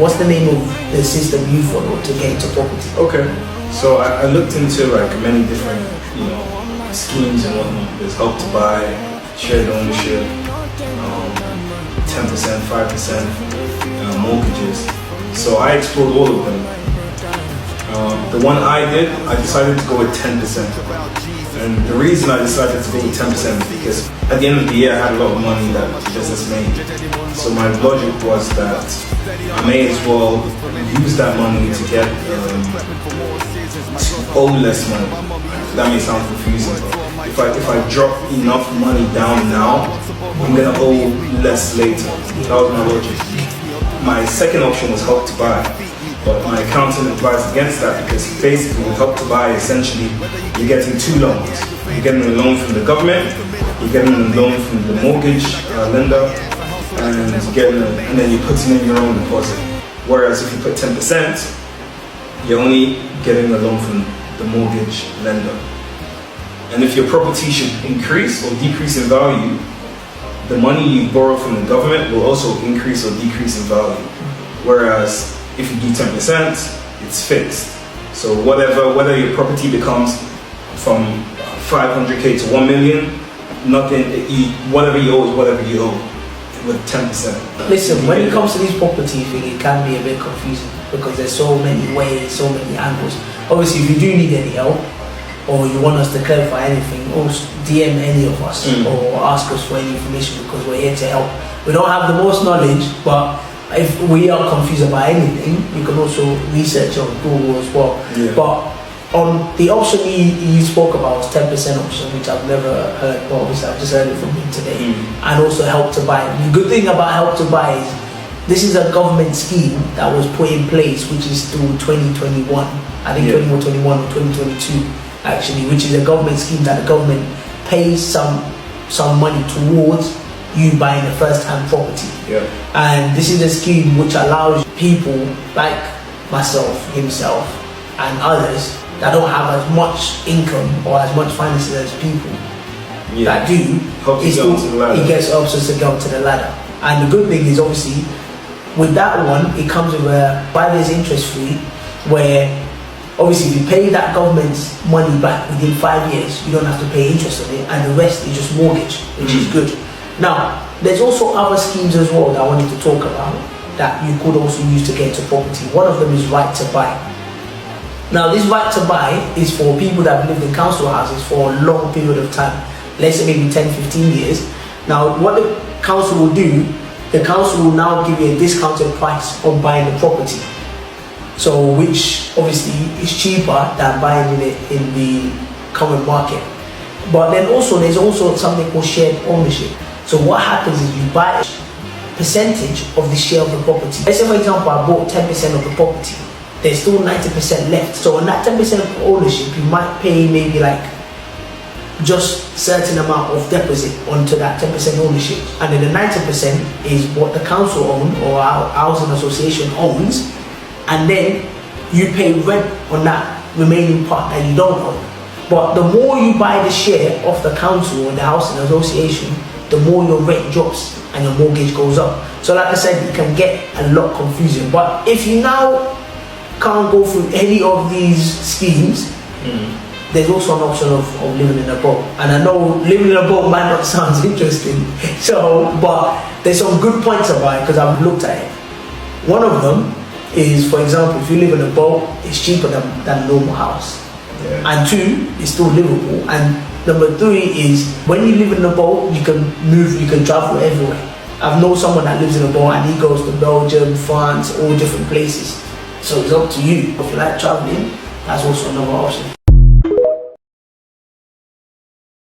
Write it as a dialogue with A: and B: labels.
A: What's the name of the system you follow to get into property?
B: Okay, so I looked into like many different, schemes and whatnot. There's Help to Buy, shared ownership, 10%, 5% mortgages. So I explored all of them. The one I did, I decided to go with 10%. And the reason I decided to go with 10% is because at the end of the year I had a lot of money that the business made. So my logic was that I may as well use that money to get to owe less money. That may sound confusing, but if I drop enough money down now, I'm gonna owe less later. That was my logic. My second option was Help to Buy, but my accountant advised against that because basically with Help to Buy, essentially you're getting two loans. You're getting a loan from the government, you're getting a loan from the mortgage lender, and then you're putting in your own deposit. Whereas if you put 10%, you're only getting a loan from the mortgage lender. And if your property should increase or decrease in value, the money you borrow from the government will also increase or decrease in value. Whereas if you do 10%, it's fixed. So whether your property becomes from 500k to 1 million, whatever you owe is whatever you owe with 10%.
A: Listen, when it comes to these property thing, it can be a bit confusing because there's so many ways, so many angles. Obviously, if you do need any help, or you want us to clarify anything, or DM any of us or ask us for any information because we're here to help. We don't have the most knowledge, but if we are confused about anything, you can also research on Google as well.
B: Yeah.
A: But on the option you spoke about was 10% option, which I've never heard, but obviously I've just heard it from him today. And also Help to Buy. The good thing about Help to Buy is this is a government scheme that was put in place, which is through 2021. I think 2021 or 2022. Actually, which is a government scheme that the government pays some money towards you buying a first-hand property.
B: Yeah.
A: And this is a scheme which allows people like myself, himself, and others that don't have as much income or as much finances as people that do. It helps us to go to the ladder. And the good thing is obviously with that one, it comes with a 5 years interest free, where obviously, if you pay that government's money back within 5 years, you don't have to pay interest on it, and the rest is just mortgage, which is good. Now, there's also other schemes as well that I wanted to talk about that you could also use to get into property. One of them is Right to Buy. Now, this Right to Buy is for people that have lived in council houses for a long period of time, let's say maybe 10, 15 years. Now, what the council will do, the council will now give you a discounted price on buying the property. So, which obviously is cheaper than buying it in the common market. But then also, there's also something called shared ownership. So what happens is you buy a percentage of the share of the property. Let's say for example, I bought 10% of the property. There's still 90% left. So on that 10% of ownership, you might pay maybe like just certain amount of deposit onto that 10% ownership. And then the 90% is what the council owns or our housing association owns. And then you pay rent on that remaining part that you don't own. But the more you buy the share of the council or the housing association, the more your rent drops and your mortgage goes up. So like I said, it can get a lot confusing. But if you now can't go through any of these schemes, there's also an option of living in a boat. And I know living in a boat might not sound interesting, but there's some good points about it because I've looked at it. One of them is, for example, if you live in a boat, it's cheaper than a normal house.
B: Yeah.
A: And 2, it's still livable. And number 3 is, when you live in a boat, you can move, you can travel everywhere. I've known someone that lives in a boat and he goes to Belgium, France, all different places. So it's up to you. If you like traveling, that's also another option.